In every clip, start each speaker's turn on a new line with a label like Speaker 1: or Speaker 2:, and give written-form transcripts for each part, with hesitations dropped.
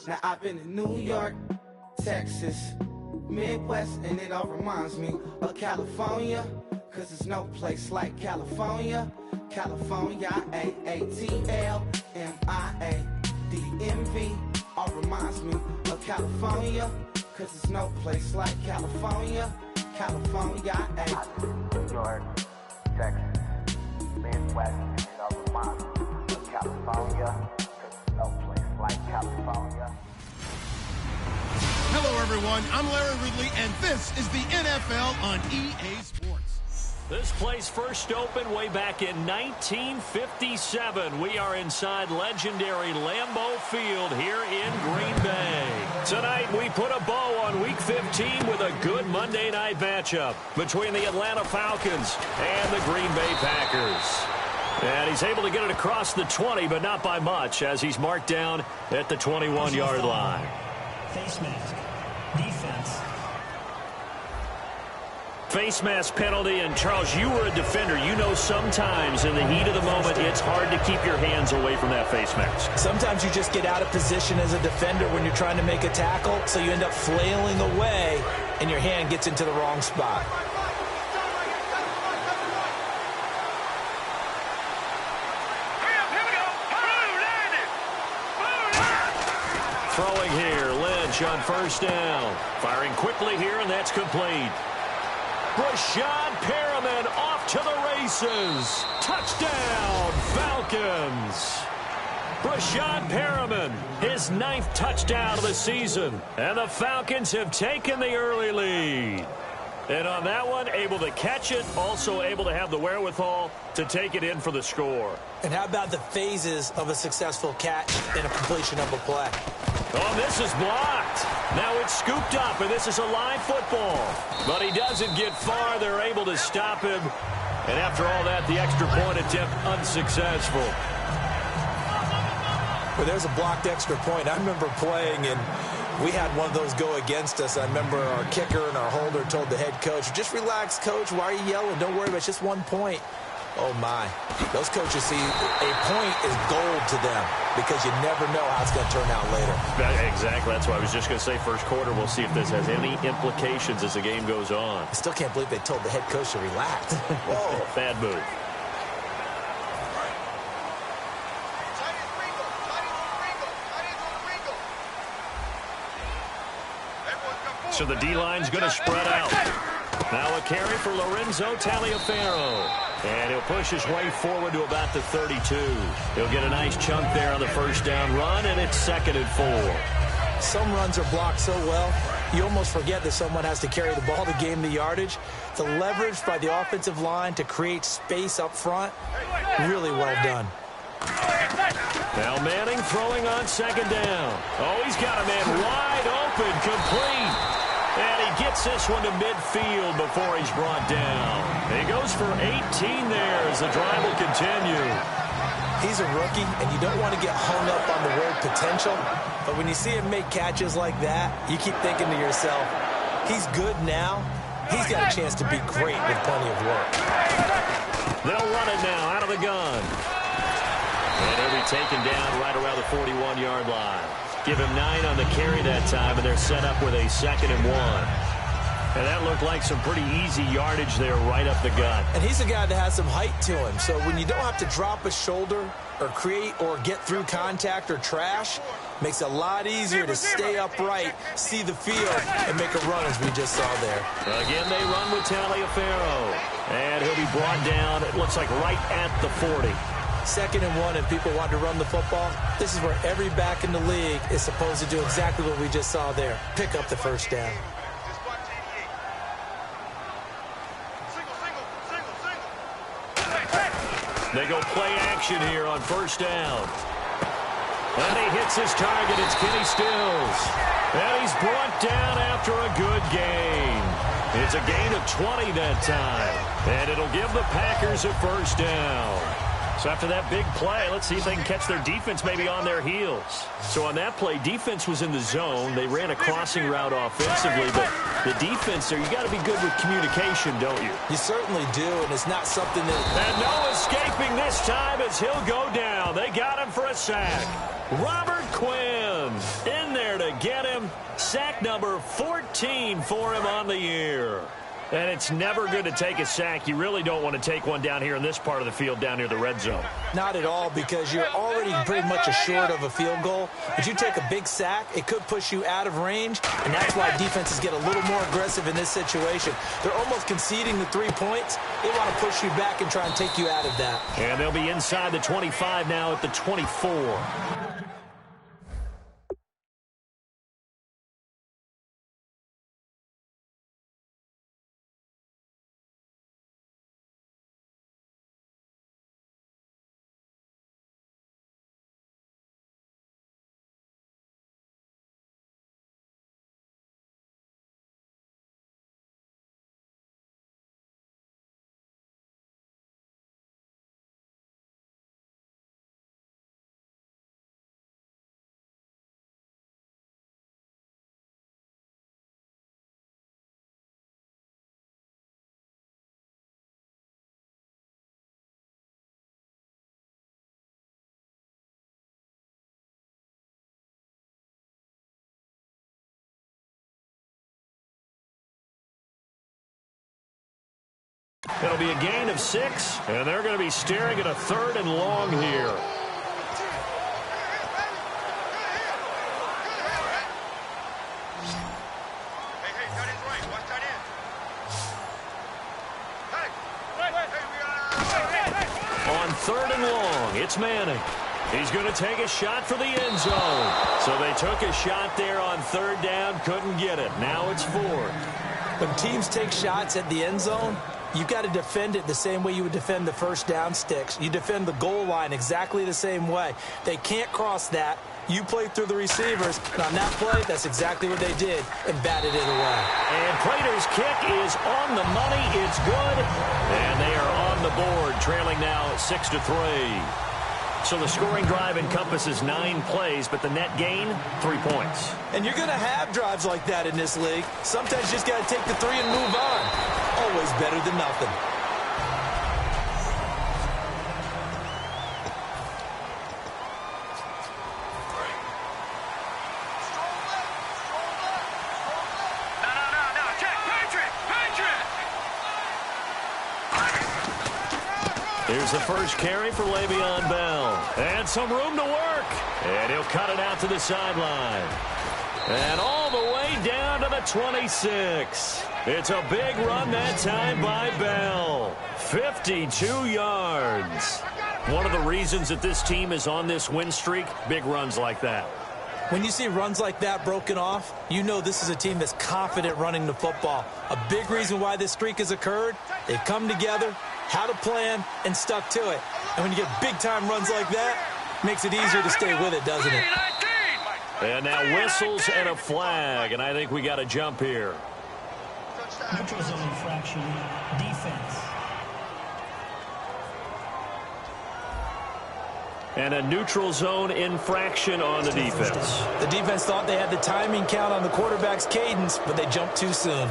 Speaker 1: Now I've been in New York, Texas, Midwest, and it all reminds me of California, cause there's no place like California. California, AATLMIADMV, all reminds me of California, cause there's no place like California. California,
Speaker 2: New York, Texas, Midwest, and it all reminds me of California, cause there's no place like California.
Speaker 3: Hello, everyone. I'm Larry Ridley, and this is the NFL on EA Sports.
Speaker 4: This place first opened way back in 1957. We are inside legendary Lambeau Field here in Green Bay. Tonight, we put a bow on Week 15 with a good Monday night matchup between the Atlanta Falcons and the Green Bay Packers. And he's able to get it across the 20, but not by much, as he's marked down at the 21-yard line.
Speaker 5: Face mask. Defense.
Speaker 4: Face mask penalty, and Charles, you were a defender. You know sometimes in the heat of the moment, it's hard to keep your hands away from that face mask.
Speaker 6: Sometimes you just get out of position as a defender when you're trying to make a tackle, so you end up flailing away, and your hand gets into the wrong spot.
Speaker 4: Throwing here, Lynch on first down. Firing quickly here, and that's complete. Rashad Perriman off to the races. Touchdown, Falcons. Rashad Perriman, his 9th touchdown of the season. And the Falcons have taken the early lead. And on that one, able to catch it, also able to have the wherewithal to take it in for the score.
Speaker 6: And how about the phases of a successful catch and a completion of a play?
Speaker 4: Oh, this is blocked. Now it's scooped up, and this is a live football. But he doesn't get far. They're able to stop him. And after all that, the extra point attempt unsuccessful.
Speaker 6: Well, there's a blocked extra point. I remember playing, and we had one of those go against us. I remember our kicker and our holder told the head coach, just relax, coach. Why are you yelling? Don't worry about it. It's just 1 point. Oh, my. Those coaches see a point is gold to them because you never know how it's going to turn out later.
Speaker 4: Exactly. That's what I was just going to say. First quarter, we'll see if this has any implications as the game goes on.
Speaker 6: I still can't believe they told the head coach to relax. Whoa.
Speaker 4: Bad move. So the D-line's going to spread out. Now a carry for Lorenzo Taliaferro. And he'll push his way forward to about the 32. He'll get a nice chunk there on the first down run, and it's 2nd and 4.
Speaker 6: Some runs are blocked so well, you almost forget that someone has to carry the ball to gain the yardage. The leverage by the offensive line to create space up front, really well done.
Speaker 4: Now Manning throwing on 2nd down. Oh, he's got a man wide open, complete. And he gets this one to midfield before he's brought down. He goes for 18 there as the drive will continue.
Speaker 6: He's a rookie, and you don't want to get hung up on the word potential. But when you see him make catches like that, you keep thinking to yourself, he's good now. He's got a chance to be great with plenty of work.
Speaker 4: They'll run it now out of the gun. And he'll be taken down right around the 41-yard line. Give him 9 on the carry that time, and they're set up with a 2nd and 1. And that looked like some pretty easy yardage there right up the gut.
Speaker 6: And he's a guy that has some height to him, so when you don't have to drop a shoulder or create or get through contact or trash, makes it a lot easier to stay upright, see the field, and make a run as we just saw there.
Speaker 4: Again, they run with Taliaferro. And he'll be brought down, it looks like right at the 40.
Speaker 6: 2nd and 1, and people want to run the football. This is where every back in the league is supposed to do exactly what we just saw there. Pick up the first down.
Speaker 4: They go play action here on first down. And he hits his target. It's Kenny Stills. And he's brought down after a good gain. It's a gain of 20 that time. And it'll give the Packers a first down. So after that big play, let's see if they can catch their defense maybe on their heels. So on that play, defense was in the zone. They ran a crossing route offensively, but the defense there, you got to be good with communication, don't you?
Speaker 6: You certainly do, and it's not something that...
Speaker 4: And no escaping this time as he'll go down. They got him for a sack. Robert Quinn in there to get him. Sack number 14 for him on the year. And it's never good to take a sack. You really don't want to take one down here in this part of the field, down near the red zone.
Speaker 6: Not at all, because you're already pretty much assured of a field goal. If you take a big sack, it could push you out of range, and that's why defenses get a little more aggressive in this situation. They're almost conceding the 3 points. They want to push you back and try and take you out of that.
Speaker 4: And they'll be inside the 25 now at the 24. It'll be a gain of 6, and they're going to be staring at a 3rd and long here. On 3rd and long, it's Manning. He's going to take a shot for the end zone. So they took a shot there on 3rd down, couldn't get it. Now it's 4th.
Speaker 6: When teams take shots at the end zone, you've got to defend it the same way you would defend the first down sticks. You defend the goal line exactly the same way. They can't cross that. You play through the receivers. And on that play, that's exactly what they did and batted it away.
Speaker 4: And Prater's kick is on the money. It's good. And they are on the board, trailing now 6-3. So the scoring drive encompasses 9 plays, but the net gain, 3 points.
Speaker 6: And you're going to have drives like that in this league. Sometimes you just got to take the 3 and move on. Always better than nothing.
Speaker 4: Here's the first carry for Le'Veon Bell. And some room to work. And he'll cut it out to the sideline. And all the way down to the 26. It's a big run that time by Bell. 52 yards. One of the reasons that this team is on this win streak, big runs like that.
Speaker 6: When you see runs like that broken off, you know this is a team that's confident running the football. A big reason why this streak has occurred, they've come together, had a plan, and stuck to it. And when you get big-time runs like that, it makes it easier to stay with it, doesn't it?
Speaker 4: And now whistles and a flag, and I think we got a jump here.
Speaker 5: Neutral zone infraction, defense.
Speaker 4: And a neutral zone infraction on the defense.
Speaker 6: The defense thought they had the timing count on the quarterback's cadence, but they jumped too soon.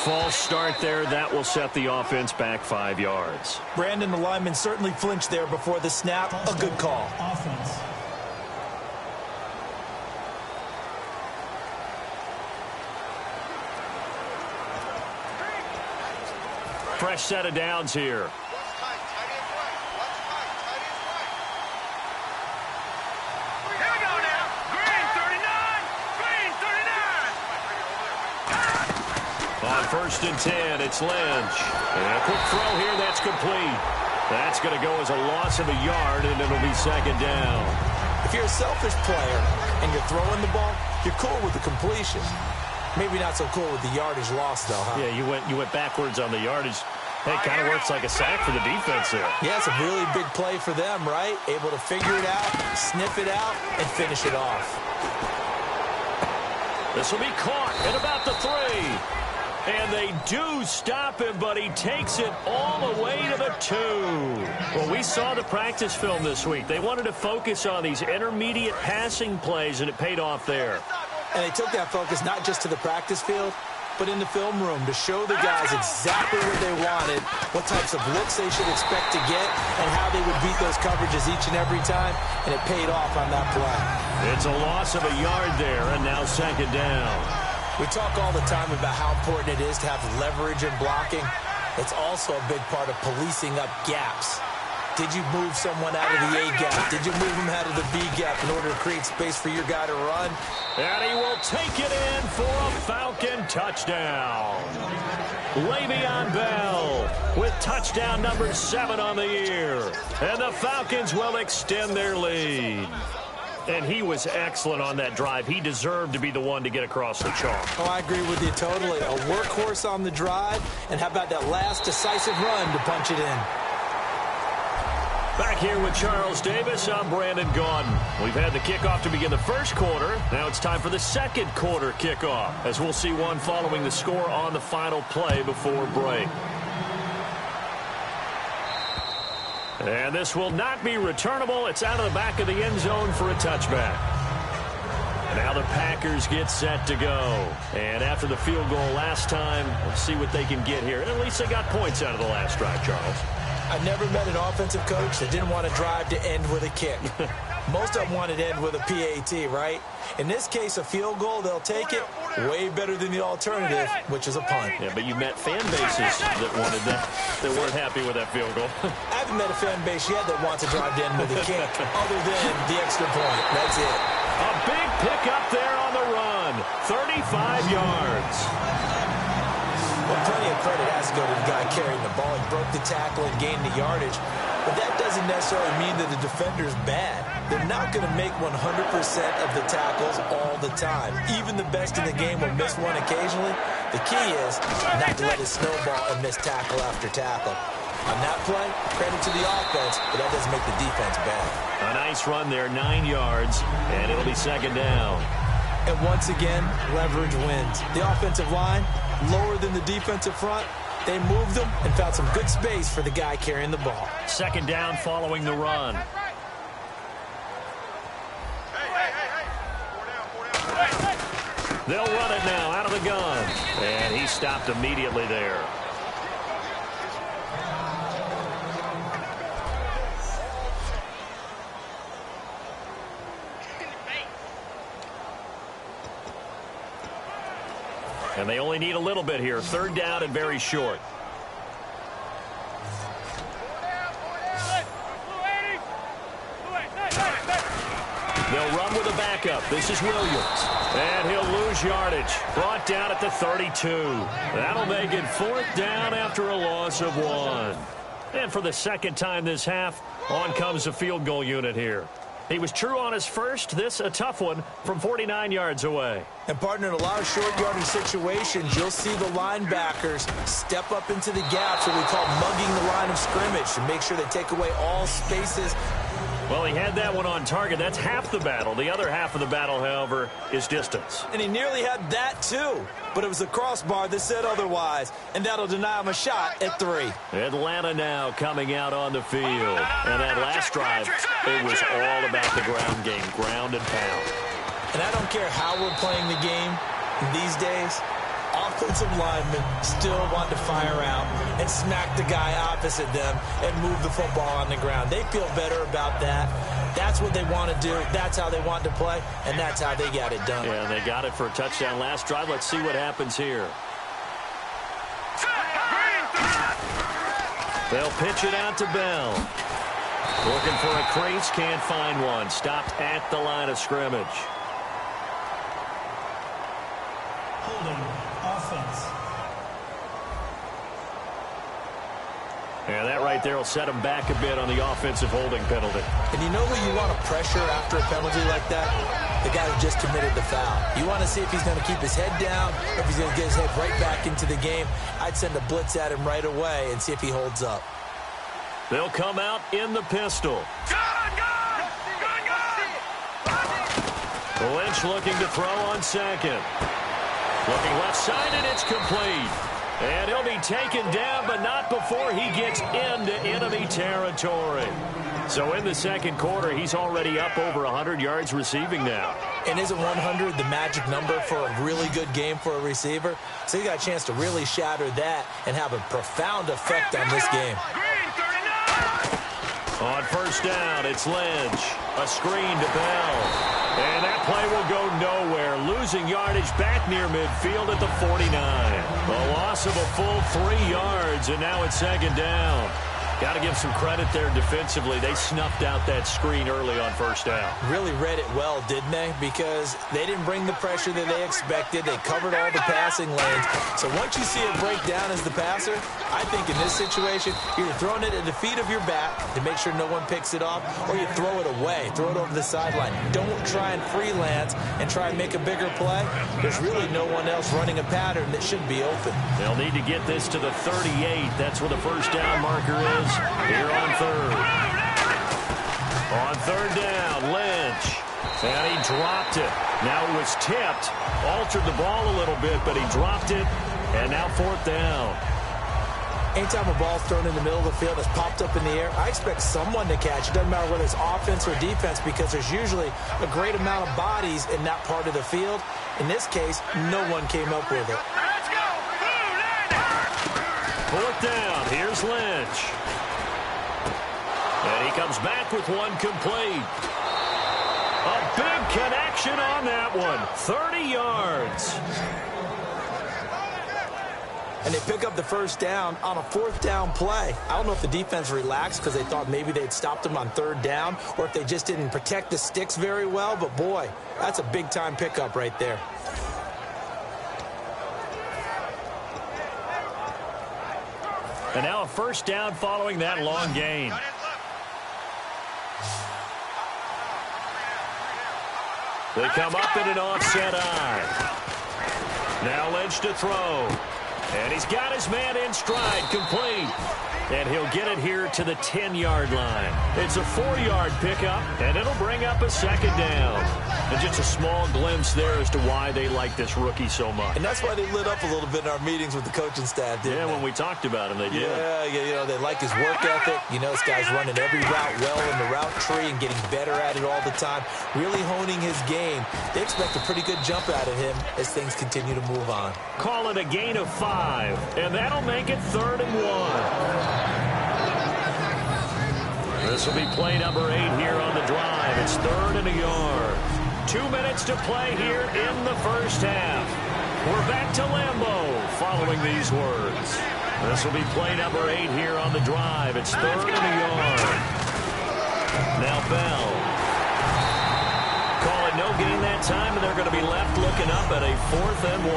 Speaker 4: False start there. That will set the offense back 5 yards.
Speaker 6: Brandon, the lineman, certainly flinched there before the snap. A good call.
Speaker 5: Offense.
Speaker 4: Fresh set of downs here. On 1st and 10, it's Lynch. And a quick throw here, that's complete. That's going to go as a loss of a yard, and it'll be 2nd down.
Speaker 6: If you're a selfish player and you're throwing the ball, you're cool with the completion. Maybe not so cool with the yardage loss, though, huh?
Speaker 4: Yeah, you went backwards on the yardage. Hey, it kind of works like a sack for the defense there.
Speaker 6: Yeah, it's a really big play for them, right? Able to figure it out, sniff it out, and finish it off.
Speaker 4: This will be caught at about the 3. And they do stop him, but he takes it all the way to the 2. Well, we saw the practice film this week. They wanted to focus on these intermediate passing plays, and it paid off there.
Speaker 6: And they took that focus not just to the practice field, but in the film room to show the guys exactly what they wanted, what types of looks they should expect to get, and how they would beat those coverages each and every time, and it paid off on that play.
Speaker 4: It's a loss of a yard there, and now 2nd down.
Speaker 6: We talk all the time about how important it is to have leverage in blocking. It's also a big part of policing up gaps. Did you move someone out of the A gap? Did you move him out of the B gap in order to create space for your guy to run?
Speaker 4: And he will take it in for a Falcon touchdown. Le'Veon Bell with touchdown number 7 on the year. And the Falcons will extend their lead. And he was excellent on that drive. He deserved to be the one to get across the chalk.
Speaker 6: Oh, I agree with you totally. A workhorse on the drive, and how about that last decisive run to punch it in?
Speaker 4: Back here with Charles Davis, I'm Brandon Gaudin. We've had the kickoff to begin the first quarter. Now it's time for the second quarter kickoff, as we'll see one following the score on the final play before break. And this will not be returnable. It's out of the back of the end zone for a touchback. And now the Packers get set to go. And after the field goal last time, let's see what they can get here. And at least they got points out of the last drive, Charles.
Speaker 6: I've never met an offensive coach that didn't want to drive to end with a kick. Most of them wanted to end with a PAT, right? In this case, a field goal, they'll take it. Way better than the alternative, which is a punt.
Speaker 4: Yeah, but you met fan bases that wanted that, that weren't happy with that field goal.
Speaker 6: I haven't met a fan base yet that wants to drive to end with a kick, other than the extra point. That's it.
Speaker 4: A big pickup there on the run. 35 yards.
Speaker 6: Well, plenty of credit has to go to the guy carrying the ball. He broke the tackle and gained the yardage. But that doesn't necessarily mean that the defender's bad. They're not going to make 100% of the tackles all the time. Even the best in the game will miss one occasionally. The key is not to let it snowball and miss tackle after tackle. On that play, credit to the offense, but that doesn't make the defense bad.
Speaker 4: A nice run there, 9 yards, and it'll be 2nd down.
Speaker 6: And once again, leverage wins. The offensive line, lower than the defensive front. They moved them and found some good space for the guy carrying the ball.
Speaker 4: 2nd down following the run. They'll run it now out of the gun. And he stopped immediately there. And they only need a little bit here. 3rd down and very short. They'll run with a backup. This is Williams. And he'll lose yardage. Brought down at the 32. That'll make it 4th down after a loss of 1. And for the 2nd time this half, on comes the field goal unit here. He was true on his first. This a tough one from 49 yards away.
Speaker 6: And, partner, in a lot of short yardage situations, you'll see the linebackers step up into the gaps, what we call mugging the line of scrimmage, to make sure they take away all spaces.
Speaker 4: Well, he had that one on target. That's half the battle. The other half of the battle, however, is distance.
Speaker 6: And he nearly had that, too. But it was the crossbar that said otherwise. And that'll deny him a shot at 3.
Speaker 4: Atlanta now coming out on the field. And that last drive, it was all about the ground game, ground and pound.
Speaker 6: And I don't care how we're playing the game these days, offensive linemen still want to fire out and smack the guy opposite them and move the football on the ground. They feel better about that. That's what they want to do. That's how they want to play, and that's how they got it done.
Speaker 4: Yeah, and they got it for a touchdown last drive. Let's see what happens here. They'll pitch it out to Bell. Looking for a crease, can't find one. Stopped at the line of scrimmage.
Speaker 5: Holding offense.
Speaker 4: Yeah, that right there will set him back a bit on the offensive holding penalty.
Speaker 6: And you know who you want to pressure after a penalty like that? The guy who just committed the foul. You want to see if he's going to keep his head down or if he's going to get his head right back into the game. I'd send a blitz at him right away and see if he holds up.
Speaker 4: They'll come out in the pistol. Lynch Lynch looking to throw on second. Looking left side, and it's complete. And he'll be taken down, but not before he gets into enemy territory. So in the second quarter, he's already up over 100 yards receiving now.
Speaker 6: And isn't 100 the magic number for a really good game for a receiver? So he got a chance to really shatter that and have a profound effect on this game.
Speaker 4: On first down, it's Lynch. A screen to Bell. And that play will go nowhere. Losing yardage back near midfield at the 49. A loss of a full 3 yards, and now it's second down. Got to give some credit there defensively. They snuffed out that screen early on first down.
Speaker 6: Really read it well, didn't they? Because they didn't bring the pressure that they expected. They covered all the passing lanes. So once you see it break down as the passer, I think in this situation, you're throwing it at the feet of your back to make sure no one picks it off, or you throw it away, throw it over the sideline. Don't try and freelance and try and make a bigger play. There's really no one else running a pattern that should be open.
Speaker 4: They'll need to get this to the 38. That's where the first down marker is. Here on third. On third down, Lynch. And he dropped it. Now it was tipped. Altered the ball a little bit, but he dropped it. And now fourth down.
Speaker 6: Anytime a ball's thrown in the middle of the field, it's popped up in the air, I expect someone to catch. It doesn't matter whether it's offense or defense, because there's usually a great amount of bodies in that part of the field. In this case, no one came up with it.
Speaker 4: Fourth down. Here's Lynch. And he comes back with one complete. A big connection on that one. 30 yards.
Speaker 6: And they pick up the first down on a fourth down play. I don't know if the defense relaxed because they thought maybe they'd stopped them on third down, or if they just didn't protect the sticks very well. But, boy, that's a big-time pickup right there.
Speaker 4: And now a first down following that long gain. They come up in an offset eye. Now Lynch to throw. And he's got his man in stride, complete. And he'll get it here to the 10-yard line. It's a 4-yard pickup, and it'll bring up a second down. And just a small glimpse there as to why they like this rookie so much.
Speaker 6: And that's why they lit up a little bit in our meetings with the coaching staff, didn't they?
Speaker 4: When we talked about him, they did.
Speaker 6: Yeah, you know, they like his work ethic. You know, this guy's running every route well in the route tree and getting better at it all the time, really honing his game. They expect a pretty good jump out of him as things continue to move on.
Speaker 4: Call it a gain of 5, and that'll make it 3rd and 1. This will be play number 8 here on the drive. It's 3rd and a yard. 2 minutes to play here in the first half. We're back to Lambeau following these words. This will be play number 8 here on the drive. It's 3rd and a yard. Now Bell. Call it no gain that time, and they're going to be left looking up at a 4th and 1.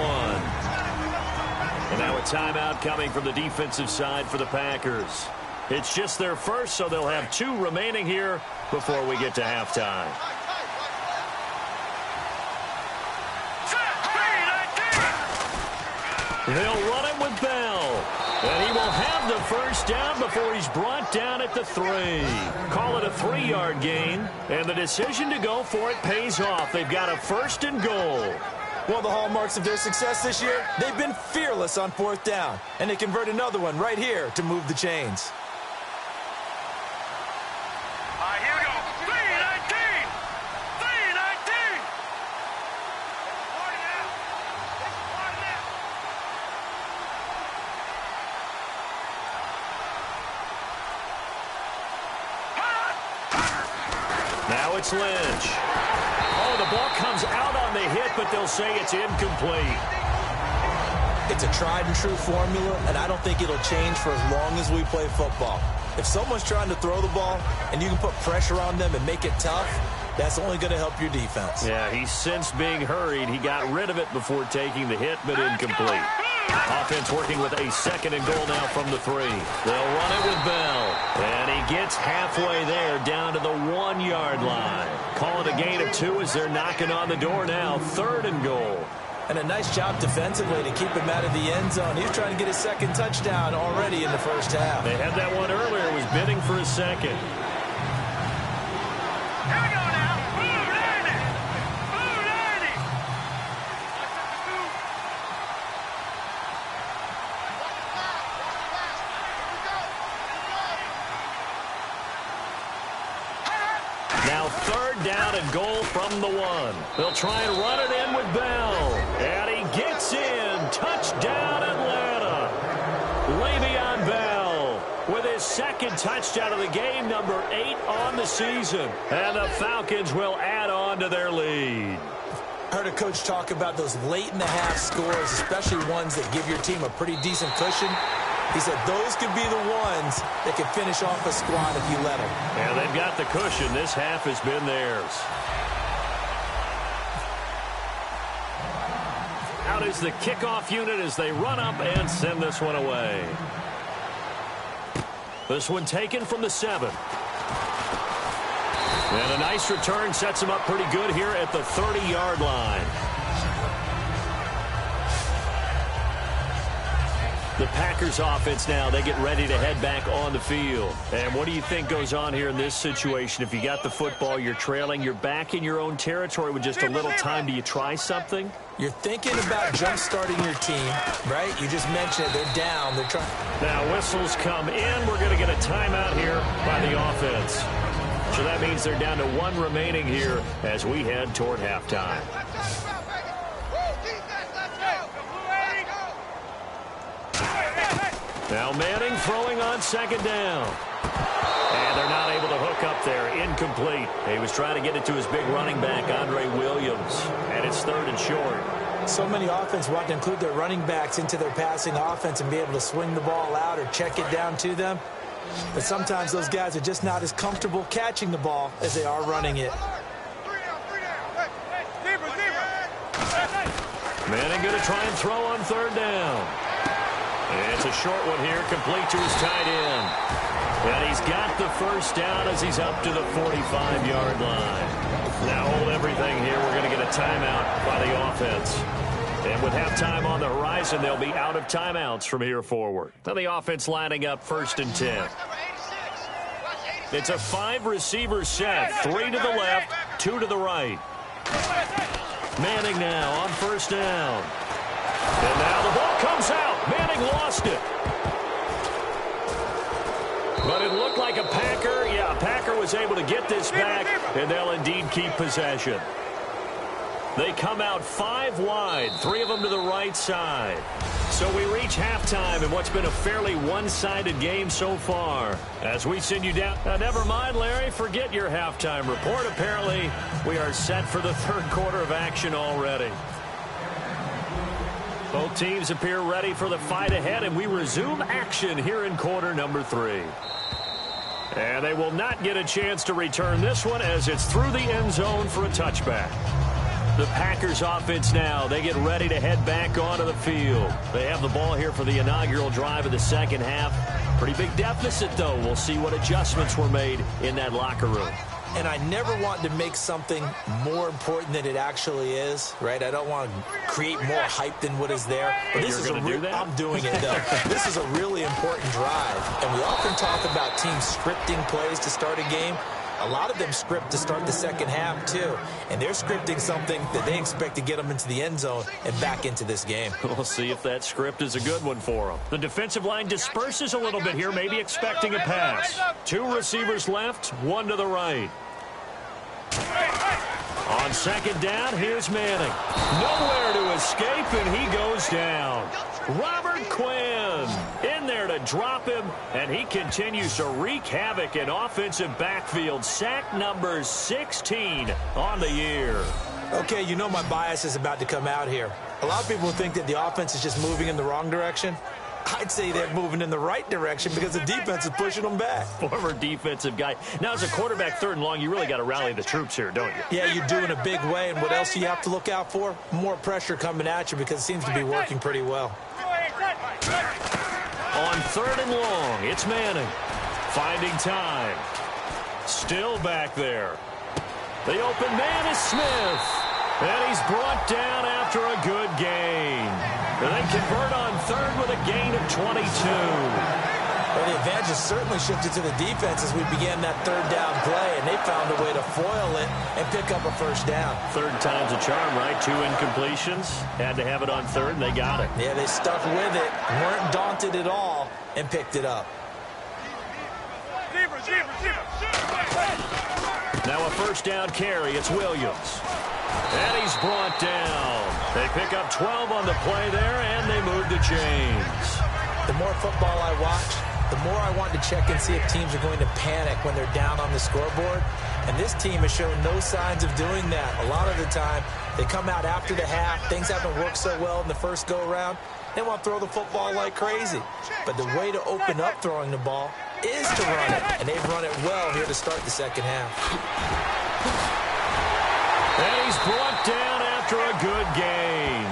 Speaker 4: And now a timeout coming from the defensive side for the Packers. It's just their first, so they'll have 2 remaining here before we get to halftime. They'll run it with Bell. And he will have the first down before he's brought down at the 3. Call it a 3-yard gain, and the decision to go for it pays off. They've got a 1st and goal.
Speaker 6: One of the hallmarks of their success this year, they've been fearless on 4th down. And they convert another one right here to move the chains.
Speaker 7: Here we go. 3-19. 3-19.
Speaker 4: Now it's Lynch. Oh, the ball comes out on the hit, but they'll say it's incomplete.
Speaker 6: It's a tried and true formula, and I don't think it'll change for as long as we play football. If someone's trying to throw the ball and you can put pressure on them and make it tough, that's only going to help your defense.
Speaker 4: Yeah, he's sensed being hurried. He got rid of it before taking the hit, but incomplete. Offense working with a 2nd and goal now from the 3. They'll run it with Bell. And he gets halfway there down to the 1-yard line. Call it a gain of 2 as they're knocking on the door now. 3rd and goal.
Speaker 6: And a nice job defensively to keep him out of the end zone. He was trying to get his 2nd touchdown already in the first half.
Speaker 4: They had that one earlier. Was bidding for a 2nd.
Speaker 7: Here we go now. 4-90. 4-90.
Speaker 4: third down and goal from the 1. They'll try and run it in with Bell. And he gets in. Touchdown, Atlanta. Le'Veon Bell with his second touchdown of the game, number 8 on the season. And the Falcons will add on to their lead.
Speaker 6: I heard a coach talk about those late-in-the-half scores, especially ones that give your team a pretty decent cushion. He said those could be the ones that could finish off a squad if you let them.
Speaker 4: And they've got the cushion. This half has been theirs. Out is the kickoff unit as they run up and send this one away. This one taken from the 7. And a nice return sets him up pretty good here at the 30-yard line. The Packers offense now, they get ready to head back on the field. And what do you think goes on here in this situation? If you got the football, you're trailing, you're back in your own territory with just a little time. Do you try something?
Speaker 6: You're thinking about jump-starting your team, right? You just mentioned it. They're down. They're trying.
Speaker 4: Now whistles come in. We're going to get a timeout here by the offense. So that means they're down to 1 remaining here as we head toward halftime. Now Manning throwing on second down. And they're not able to hook up there. Incomplete. He was trying to get it to his big running back, Andre Williams. And it's 3rd and short.
Speaker 6: So many offenses want to include their running backs into their passing offense and be able to swing the ball out or check it down to them. But sometimes those guys are just not as comfortable catching the ball as they are running it.
Speaker 4: Manning going to try and throw on 3rd down. And it's a short one here, complete to his tight end. And he's got the first down as he's up to the 45-yard line. Now hold everything here. We're going to get a timeout by the offense. And with halftime on the horizon, they'll be out of timeouts from here forward. Now the offense lining up 1st and 10. It's a 5-receiver set. 3 to the left, 2 to the right. Manning now on 1st down. And now the ball comes out. Manning lost it. But it looked like a Packer. Yeah, a Packer was able to get this back, and they'll indeed keep possession. They come out 5 wide, 3 of them to the right side. So we reach halftime in what's been a fairly one-sided game so far. As we send you down. Now, never mind, Larry, forget your halftime report. Apparently, we are set for the 3rd quarter of action already. Both teams appear ready for the fight ahead, and we resume action here in quarter number 3. And they will not get a chance to return this one as it's through the end zone for a touchback. The Packers offense now, they get ready to head back onto the field. They have the ball here for the inaugural drive of the second half. Pretty big deficit, though. We'll see what adjustments were made in that locker room.
Speaker 6: And I never want to make something more important than it actually is, right? I don't want to create more hype than what is there. But this is I'm doing it, though. This is a really important drive. And we often talk about teams scripting plays to start a game. A lot of them script to start the second half, too. And they're scripting something that they expect to get them into the end zone and back into this game.
Speaker 4: We'll see if that script is a good one for them. The defensive line disperses a little bit here, maybe expecting a pass. 2 receivers left, 1 to the right. On second down, here's Manning. Nowhere to escape, and he goes down. Robert Quinn in there to drop him, and he continues to wreak havoc in offensive backfield. Sack number 16 on the year.
Speaker 6: Okay, you know my bias is about to come out here. A lot of people think that the offense is just moving in the wrong direction. I'd say they're moving in the right direction because the defense is pushing them back.
Speaker 4: Former defensive guy. Now, as a quarterback 3rd and long, you really got to rally the troops here, don't you?
Speaker 6: Yeah, you do in a big way. And what else do you have to look out for? More pressure coming at you because it seems to be working pretty well.
Speaker 4: On 3rd and long, it's Manning. Finding time. Still back there. The open man is Smith. And he's brought down after a good gain. And they convert on 3rd with a gain of 22.
Speaker 6: Well, the advantage has certainly shifted to the defense as we began that 3rd down play, and they found a way to foil it and pick up a first down.
Speaker 4: 3rd time's a charm, right? 2 incompletions. Had to have it on 3rd, and they got it.
Speaker 6: Yeah, they stuck with it, weren't daunted at all, and picked it up.
Speaker 4: Now a first down carry. It's Williams. And he's brought down. They pick up 12 on the play there, and they move the chains.
Speaker 6: The more football I watch, the more I want to check and see if teams are going to panic when they're down on the scoreboard. And this team has shown no signs of doing that. A lot of the time, they come out after the half. Things haven't worked so well in the first go-around. They want to throw the football like crazy. But the way to open up throwing the ball is to run it. And they've run it well here to start the second half.
Speaker 4: And he's brought down after a good gain.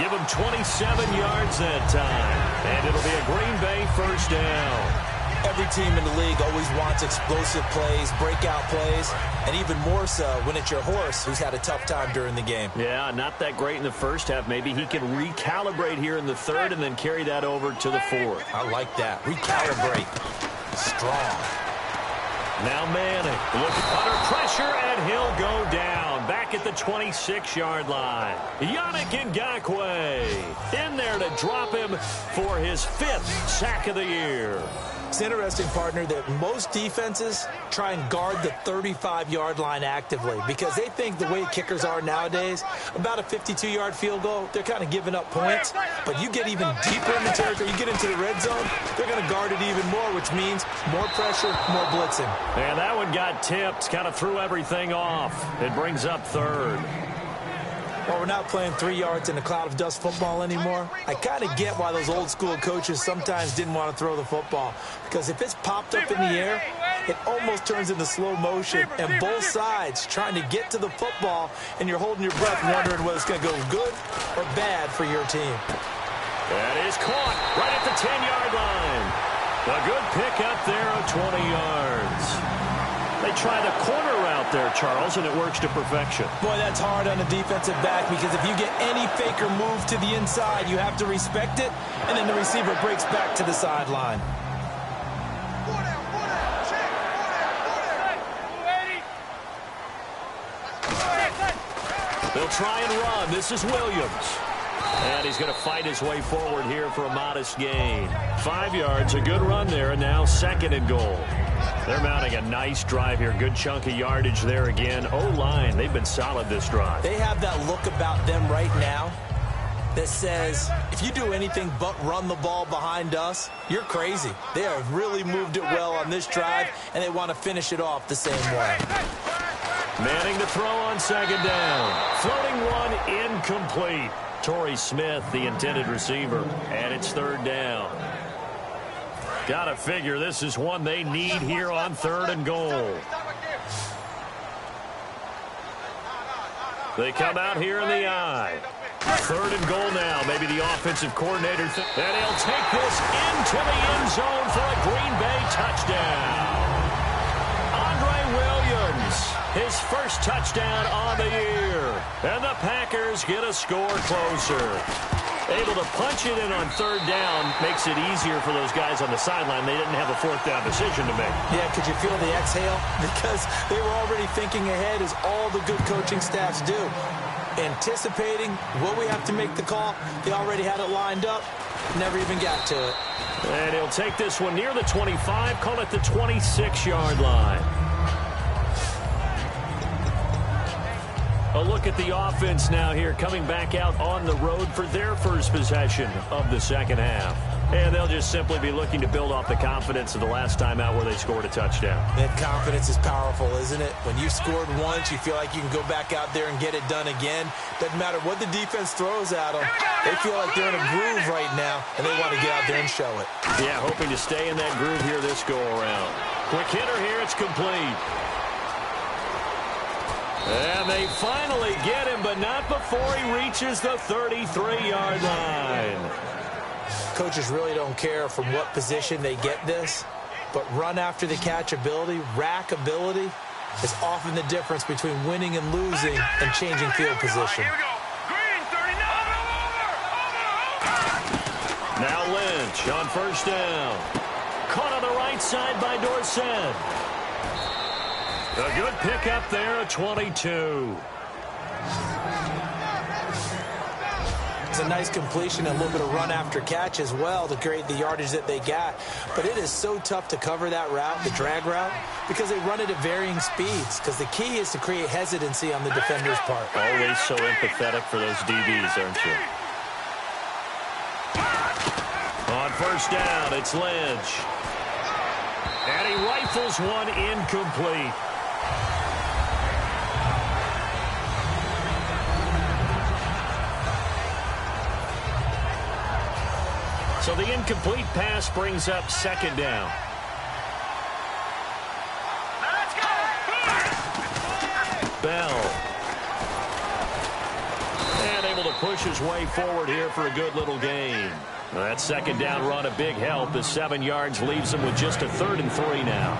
Speaker 4: Give him 27 yards that time. And it'll be a Green Bay first down.
Speaker 6: Every team in the league always wants explosive plays, breakout plays, and even more so when it's your horse who's had a tough time during the game.
Speaker 4: Yeah, not that great in the first half. Maybe he can recalibrate here in the third and then carry that over to the fourth.
Speaker 6: I like that. Recalibrate. Strong.
Speaker 4: Now Manning, looking under pressure, and he'll go down. Back at the 26-yard line. Yannick Ngakoue in there to drop him for his 5th sack of the year.
Speaker 6: It's interesting, partner, that most defenses try and guard the 35-yard line actively because they think the way kickers are nowadays, about a 52-yard field goal, they're kind of giving up points. But you get even deeper in the territory, you get into the red zone, they're going to guard it even more, which means more pressure, more blitzing.
Speaker 4: And that one got tipped, kind of threw everything off. It brings up third.
Speaker 6: Well, we're not playing 3 yards in a cloud of dust football anymore. I kind of get why those old school coaches sometimes didn't want to throw the football. Because if it's popped up in the air, it almost turns into slow motion. And both sides trying to get to the football, and you're holding your breath wondering whether it's going to go good or bad for your team.
Speaker 4: That is caught right at the 10-yard line. A good pick up there of 20 yards. They try the corner route there, Charles, and it works to perfection.
Speaker 6: Boy, that's hard on a defensive back because if you get any fake or move to the inside, you have to respect it, and then the receiver breaks back to the sideline.
Speaker 4: They'll try and run. This is Williams. And he's going to fight his way forward here for a modest gain. 5 yards, a good run there, and now 2nd and goal. They're mounting a nice drive here. Good chunk of yardage there again. O-line, they've been solid this drive.
Speaker 6: They have that look about them right now that says, if you do anything but run the ball behind us, you're crazy. They have really moved it well on this drive, and they want to finish it off the same way.
Speaker 4: Manning to throw on 2nd down. Floating one, incomplete. Torrey Smith, the intended receiver, and it's 3rd down. Got to figure this is one they need here on 3rd and goal. They come out here in the I. 3rd and goal now. Maybe the offensive coordinator. And he'll take this into the end zone for a Green Bay touchdown. Andre Williams, his first touchdown on the year. And the Packers get a score closer. Able to punch it in on 3rd down makes it easier for those guys on the sideline. They didn't have a 4th down decision to make.
Speaker 6: Yeah, could you feel the exhale? Because they were already thinking ahead, as all the good coaching staffs do. Anticipating what we have to make the call. They already had it lined up. Never even got to it.
Speaker 4: And he'll take this one near the 25, call it the 26-yard line. A look at the offense now here, coming back out on the road for their first possession of the second half. And they'll just simply be looking to build off the confidence of the last time out where they scored a touchdown.
Speaker 6: That confidence is powerful, isn't it? When you scored once, you feel like you can go back out there and get it done again. Doesn't matter what the defense throws at them. They feel like they're in a groove right now, and they want to get out there and show it.
Speaker 4: Yeah, hoping to stay in that groove here this go-around. Quick hitter here, it's complete. And they finally get him, but not before he reaches the 33-yard line.
Speaker 6: Coaches really don't care from what position they get this, but run after the catch ability, rack ability, is often the difference between winning and losing and changing field position.
Speaker 7: Here we go. Green, 39. Over.
Speaker 4: Now Lynch on 1st down. Caught on the right side by Dorsett. A good pickup there at 22.
Speaker 6: It's a nice completion and a little bit of run after catch as well to create the yardage that they got. But it is so tough to cover that route, the drag route, because they run it at varying speeds. Because the key is to create hesitancy on the defender's part.
Speaker 4: Always so empathetic for those DBs, aren't you? On first down, it's Lynch. And he rifles one incomplete. So the incomplete pass brings up second down. Bell. And able to push his way forward here for a good little gain. That second down run a big help. The 7 yards leaves him with just a 3rd and 3 now.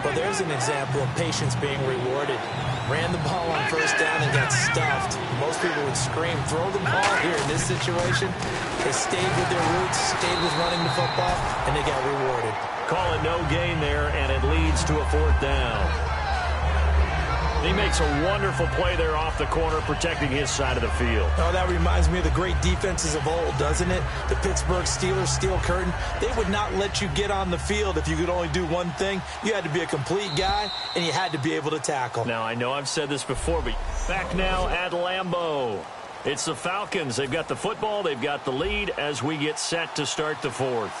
Speaker 6: Well, there's an example of patience being rewarded. Ran the ball on first down and got stuffed. Most people would scream, throw the ball here in this situation. They stayed with their roots, stayed with running the football, and they got rewarded.
Speaker 4: Call it no gain there, and it leads to a 4th down. He makes a wonderful play there off the corner, protecting his side of the field.
Speaker 6: Oh, that reminds me of the great defenses of old, doesn't it? The Pittsburgh Steelers, Steel Curtain. They would not let you get on the field if you could only do one thing. You had to be a complete guy, and you had to be able to tackle.
Speaker 4: Now, I know I've said this before, but back now at Lambeau. It's the Falcons. They've got the football. They've got the lead as we get set to start the 4th.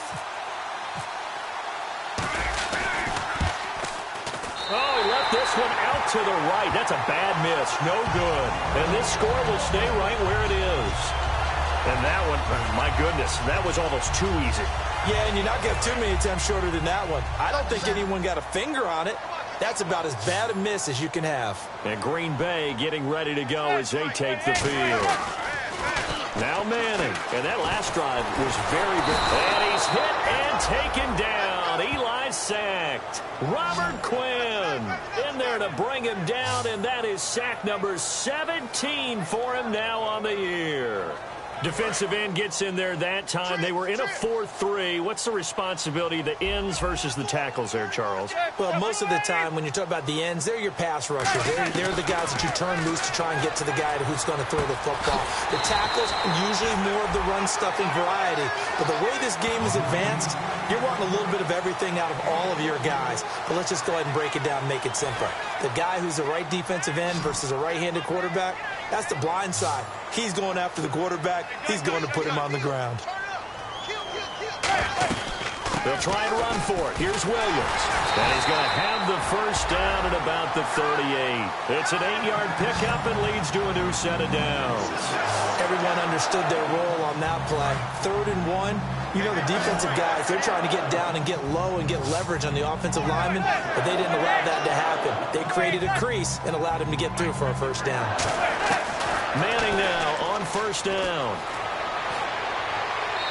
Speaker 4: Oh, he left this one out to the right. That's a bad miss. No good. And this score will stay right where it is. And that one, my goodness, that was almost too easy.
Speaker 6: Yeah, and you're not going to have too many attempts shorter than that one. I don't think anyone got a finger on it. That's about as bad a miss as you can have.
Speaker 4: And Green Bay getting ready to go as they take the field. Now Manning. And that last drive was very good. And he's hit and taken down. Eli sacked. Robert Quinn in there to bring him down, and that is sack number 17 for him now on the year. Defensive end gets in there that time. They were in a 4-3. What's the responsibility of the ends versus the tackles there, Charles?
Speaker 6: Well, most of the time when you talk about the ends, they're your pass rushers. They're the guys that you turn loose to try and get to the guy who's going to throw the football. The tackles, usually more of the run-stuffing variety. But the way this game is advanced, you're wanting a little bit of everything out of all of your guys. But let's just go ahead and break it down and make it simple. The guy who's the right defensive end versus a right-handed quarterback, that's the blind side. He's going after the quarterback. He's going to put him on the ground.
Speaker 4: They'll try and run for it. Here's Williams. And he's going to have the first down at about the 38. It's an 8-yard pickup and leads to a new set of downs.
Speaker 6: Everyone understood their role on that play. 3rd and 1. You know, the defensive guys, they're trying to get down and get low and get leverage on the offensive lineman, but they didn't allow that to happen. They created a crease and allowed him to get through for a first down.
Speaker 4: Manning now on first down.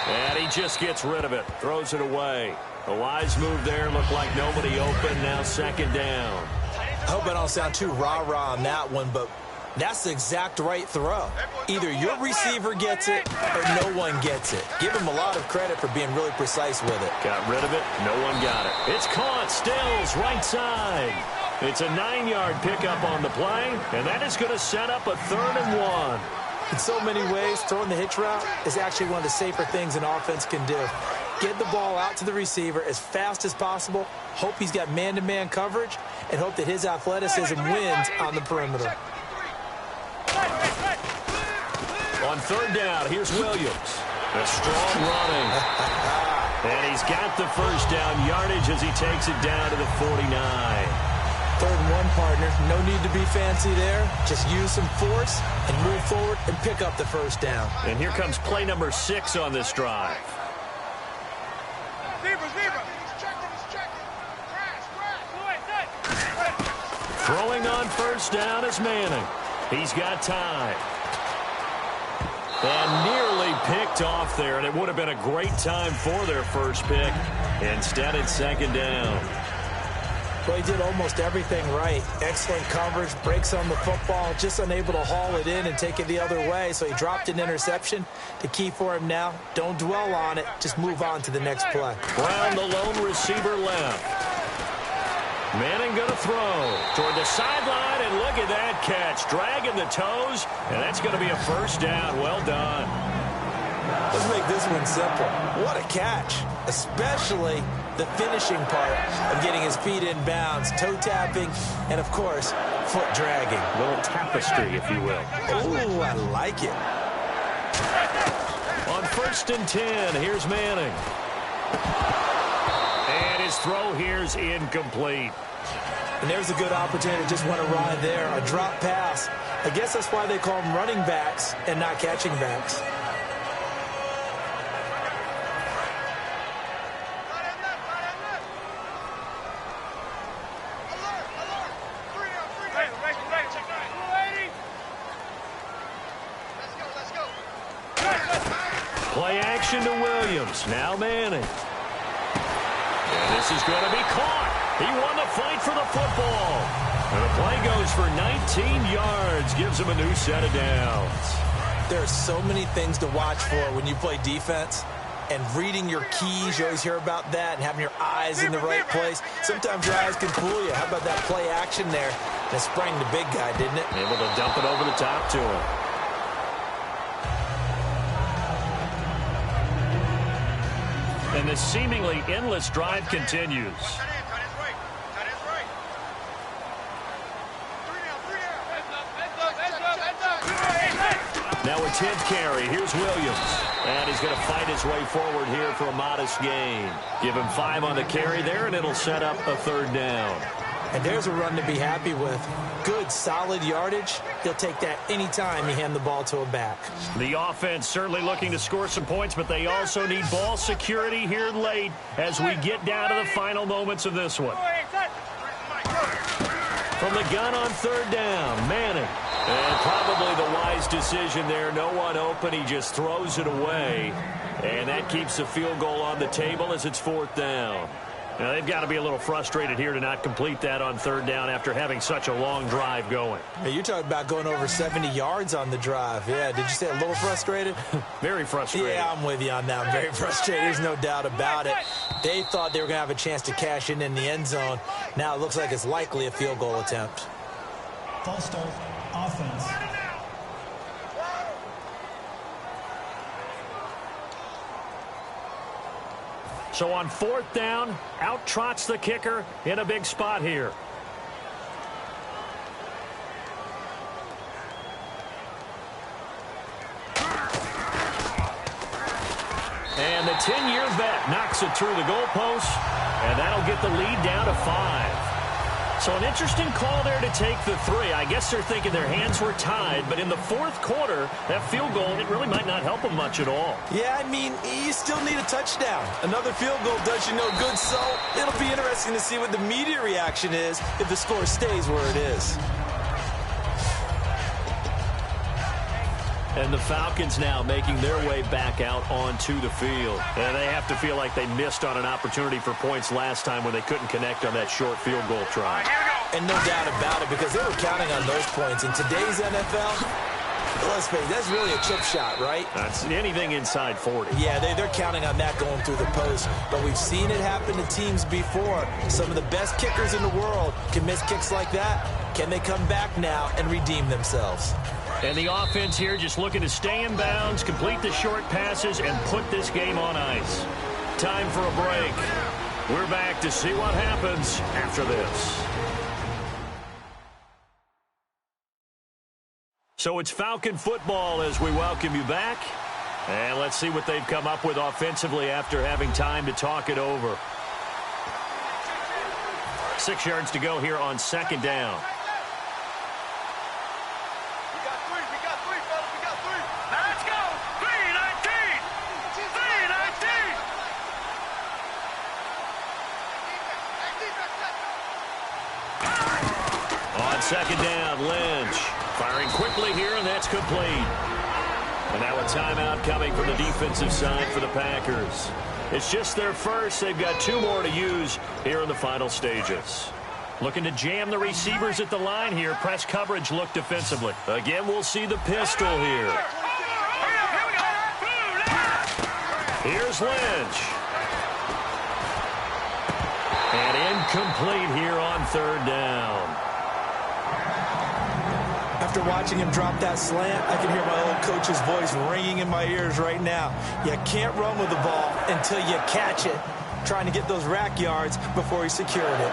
Speaker 4: And he just gets rid of it. Throws it away. A wise move there. Looked like nobody open. Now second down.
Speaker 6: I hope I don't sound too rah-rah on that one, but that's the exact right throw. Either your receiver gets it or no one gets it. Give him a lot of credit for being really precise with it.
Speaker 4: Got rid of it. No one got it. It's caught. Stills right side. It's a 9-yard pickup on the play, and that is going to set up a 3rd and 1.
Speaker 6: In so many ways, throwing the hitch route is actually one of the safer things an offense can do. Get the ball out to the receiver as fast as possible, hope he's got man-to-man coverage, and hope that his athleticism wins on the perimeter.
Speaker 4: On 3rd down, here's Williams. A strong running. And he's got the first down yardage as he takes it down to the 49.
Speaker 6: 3rd and 1, partner. No need to be fancy there. Just use some force and move forward and pick up the first down.
Speaker 4: And here comes play number 6 on this drive. Throwing on first down is Manning. He's got time. And nearly picked off there, and it would have been a great time for their first pick. Instead, it's second down.
Speaker 6: Well, he did almost everything right. Excellent coverage, breaks on the football, just unable to haul it in and take it the other way, so he dropped an interception. The key for him now, don't dwell on it, just move on to the next play.
Speaker 4: Brown, the lone receiver left. Manning going to throw toward the sideline, and look at that catch. Dragging the toes, and that's going to be a first down. Well done.
Speaker 6: Let's make this one simple. What a catch, especially the finishing part of getting his feet in bounds, toe tapping, and, of course, foot dragging.
Speaker 4: A little tapestry, if you will.
Speaker 6: Oh, I like it.
Speaker 4: On 1st and 10, here's Manning. And his throw here's incomplete.
Speaker 6: And there's a good opportunity to just want to ride there. A drop pass. I guess that's why they call them running backs and not catching backs.
Speaker 4: Play action to Williams. Now Manning. And this is going to be caught. He won the fight for the football. And the play goes for 19 yards. Gives him a new set of downs.
Speaker 6: There are so many things to watch for when you play defense. And reading your keys, you always hear about that, and having your eyes in the right place. Sometimes your eyes can fool you. How about that play action there? That sprang the big guy, didn't it?
Speaker 4: Able to dump it over the top to him. And the seemingly endless drive continues. Now a 10th carry. Here's Williams. And he's going to fight his way forward here for a modest gain. Give him 5 on the carry there, and it'll set up a 3rd down.
Speaker 6: And there's a run to be happy with. Good, solid yardage. He'll take that anytime you hand the ball to a back.
Speaker 4: The offense certainly looking to score some points, but they also need ball security here late as we get down to the final moments of this one. From the gun on 3rd down, Manning. And probably the wise decision there. No one open. He just throws it away. And that keeps the field goal on the table as it's 4th down. Now, they've got to be a little frustrated here to not complete that on 3rd down after having such a long drive going.
Speaker 6: Hey, you're talking about going over 70 yards on the drive. Yeah, did you say a little frustrated?
Speaker 4: Very frustrated.
Speaker 6: Yeah, I'm with you on that. I'm very frustrated. There's no doubt about it. They thought they were going to have a chance to cash in the end zone. Now it looks like it's likely a field goal attempt.
Speaker 5: False start, offense.
Speaker 4: So on 4th down, out trots the kicker in a big spot here. And the 10-year vet knocks it through the goalpost, and that'll get the lead down to 5. So an interesting call there to take the 3. I guess they're thinking their hands were tied, but in the 4th quarter, that field goal, it really might not help them much at all.
Speaker 6: Yeah, I mean, you still need a touchdown. Another field goal does you no good, so it'll be interesting to see what the media reaction is if the score stays where it is.
Speaker 4: And the Falcons now making their way back out onto the field. And they have to feel like they missed on an opportunity for points last time when they couldn't connect on that short field goal try.
Speaker 6: And no doubt about it, because they were counting on those points. In today's NFL, let's face it, that's really a chip shot, right?
Speaker 4: That's anything inside 40.
Speaker 6: Yeah, they're counting on that going through the post. But we've seen it happen to teams before. Some of the best kickers in the world can miss kicks like that. Can they come back now and redeem themselves?
Speaker 4: And the offense here just looking to stay in bounds, complete the short passes, and put this game on ice. Time for a break. We're back to see what happens after this. So it's Falcon football as we welcome you back. And let's see what they've come up with offensively after having time to talk it over. 6 yards to go here on 2nd down. On 2nd down, Lynch firing quickly here, and that's complete. And now a timeout coming from the defensive side for the Packers. It's just their first. They've got 2 more to use here in the final stages. Looking to jam the receivers at the line here. Press coverage look defensively. Again, we'll see the pistol here. Here's Lynch. And incomplete here on 3rd down.
Speaker 6: After watching him drop that slant, I can hear my old coach's voice ringing in my ears right now. You can't run with the ball until you catch it. Trying to get those rack yards before he secured it.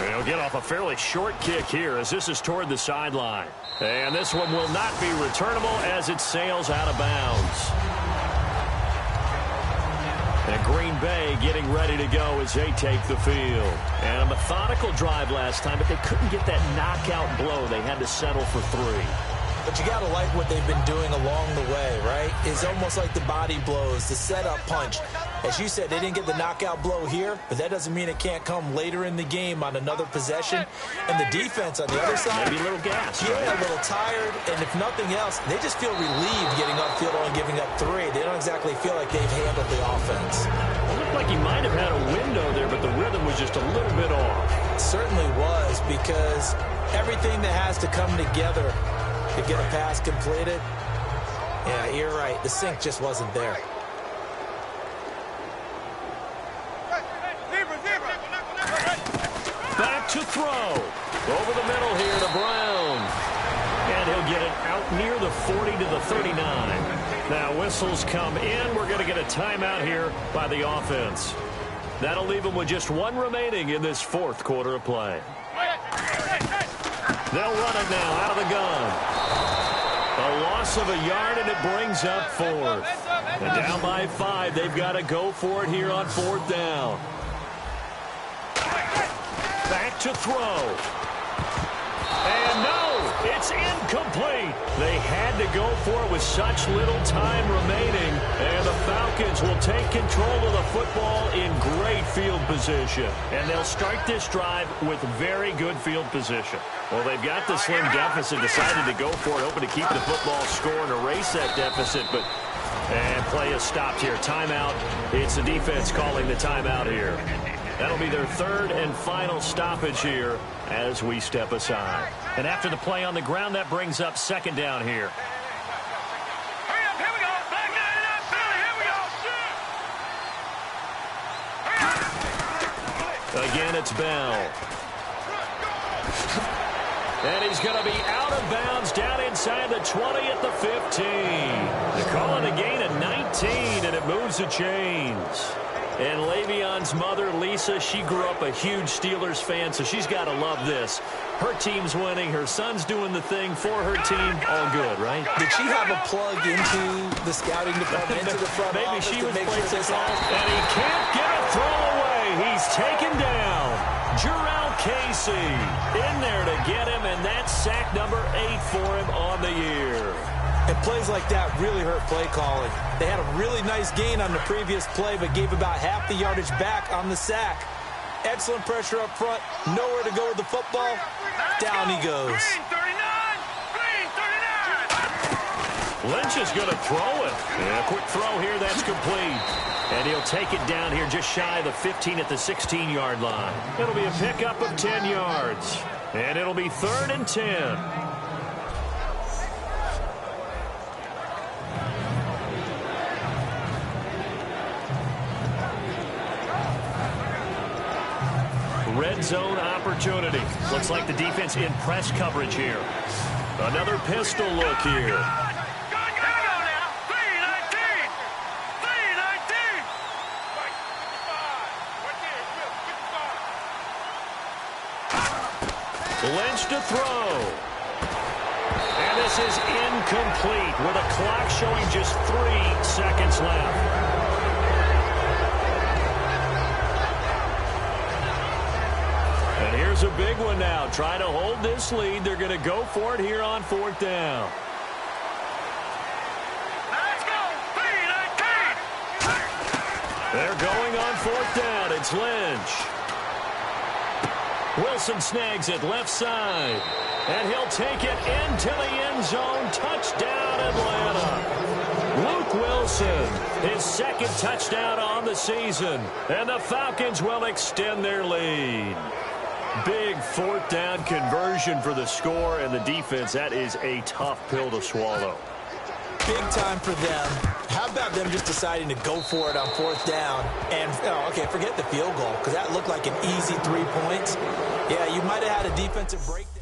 Speaker 4: He'll get off a fairly short kick here as this is toward the sideline. And this one will not be returnable as it sails out of bounds. And Green Bay getting ready to go as they take the field. And a methodical drive last time, but they couldn't get that knockout blow. They had to settle for 3.
Speaker 6: But you got to like what they've been doing along the way, right? It's almost like the body blows, the setup punch. As you said, they didn't get the knockout blow here, but that doesn't mean it can't come later in the game on another possession. And the defense on the other side,
Speaker 4: maybe a little gas.
Speaker 6: Yeah, right? A little tired. And if nothing else, they just feel relieved getting upfield only giving up 3. They don't exactly feel like they've handled the offense.
Speaker 4: It looked like he might have had a window there, but the rhythm was just a little bit off.
Speaker 6: It certainly was, because everything that has to come together to get a pass completed, yeah, you're right. The sync just wasn't there.
Speaker 4: Back to throw. Over the middle here to Brown. And he'll get it out near the 40 to the 39. Now whistles come in. We're going to get a timeout here by the offense. That'll leave them with just 1 remaining in this 4th quarter of play. They'll run it now out of the gun. A loss of a yard, and it brings up 4th. And down by 5, they've got to go for it here on 4th down. Back to throw. And no, it's incomplete. They had to go for it with such little time remaining. And the Falcons will take control of the football in great field position. And they'll start this drive with very good field position. Well, they've got the slim deficit, decided to go for it, hoping to keep the football score and erase that deficit. And play is stopped here. Timeout. It's the defense calling the timeout here. That'll be their 3rd and final stoppage here as we step aside. And after the play on the ground, that brings up 2nd down here. Again, it's Bell. And he's going to be out of bounds down inside the 20 at the 15. They're calling a gain of 19, and it moves the chains. And Le'Veon's mother, Lisa, she grew up a huge Steelers fan, so she's got to love this. Her team's winning. Her son's doing the thing for her team. All good, right?
Speaker 6: Did she have a plug into the scouting department, into the front
Speaker 4: Maybe
Speaker 6: office
Speaker 4: she was
Speaker 6: to make
Speaker 4: playing
Speaker 6: sure this
Speaker 4: all. And he can't get a throw away. He's taken down. Jarrell Casey in there to get him, and that's sack number 8 for him on the year.
Speaker 6: And plays like that really hurt play calling. They had a really nice gain on the previous play, but gave about half the yardage back on the sack. Excellent pressure up front. Nowhere to go with the football. Down he goes.
Speaker 4: Lynch is going to throw it. And a quick throw here. That's complete. And he'll take it down here just shy of the 15 at the 16-yard line. It'll be a pickup of 10 yards. And it'll be 3rd and 10. Red zone opportunity. Looks like the defense in press coverage here. Another pistol look here. Lynch to throw. And this is incomplete with a clock showing just 3 seconds left. And here's a big one now. Trying to hold this lead. They're going to go for it here on 4th down.
Speaker 7: Let's go. 3-19.
Speaker 4: They're going on 4th down. It's Lynch. Wilson snags it left side. And he'll take it into the end zone. Touchdown, Atlanta. Luke Wilson, his 2nd touchdown on the season. And the Falcons will extend their lead. Big 4th down conversion for the score, and the defense, that is a tough pill to swallow.
Speaker 6: big time for them. How about them just deciding to go for it on 4th down? And, okay, forget the field goal, because that looked like an easy 3 points. Yeah, you might have had a defensive breakdown.